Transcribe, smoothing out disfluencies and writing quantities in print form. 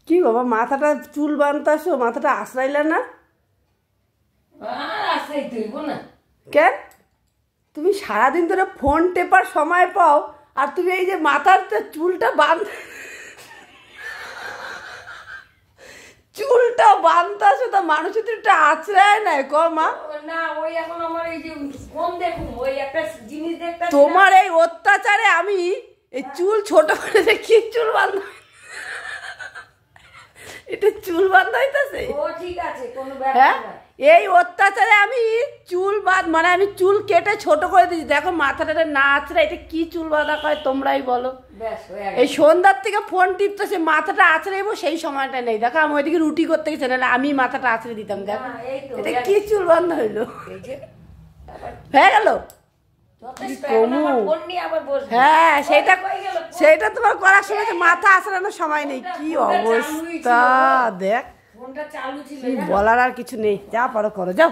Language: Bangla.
কি বাবা মাথাটা চুল বাঁধতাছো, মাথাটা আশ্রাইলে না? কেন তুমি সারাদিন ধরে ফোন টেপার সময় পাও, আর তুমি এই যে মাথার চুলটা চুলটা বাঁধতাছো, তা মানুষ একটু আশ্রয় নেয় ক মা? না ওই এখন আমার এই যে ফোন দেখুন, ওই একটা জিনিস দেখতে, তোমার এই অত্যাচারে আমি এই চুল ছোট করে কি চুল বাঁধা, এটা চুল বাঁধা হইতাছে? ও ঠিক আছে, কোনো ব্যাপার হ্যাঁ, না। এই অত্যাচারে আমি চুল মানে আমি চুল কেটে ছোট করে দিয়েছি। দেখো মাথাটা না আছড়ে, এটা কি চুল বাঁধা কয় তোমরাই বলো? এই সন্ধ্যার থেকে ফোন টিপতেছে, মাথাটা আছড়েবো সেই সময়টা নেই। দেখো আমি ওইদিকে রুটি করতে গেছি, নাহলে আমি মাথাটা আছড়ে দিতাম। দেখো এটা কি চুল বাঁধা হইলো, হয়ে গেল। হ্যাঁ সেটা তোমার করার সময় মাথা আছড়ানোর সময় নেই। কি অবস্থা দেখ, বলার আর কিছু নেই, যা পারো করো, যাও।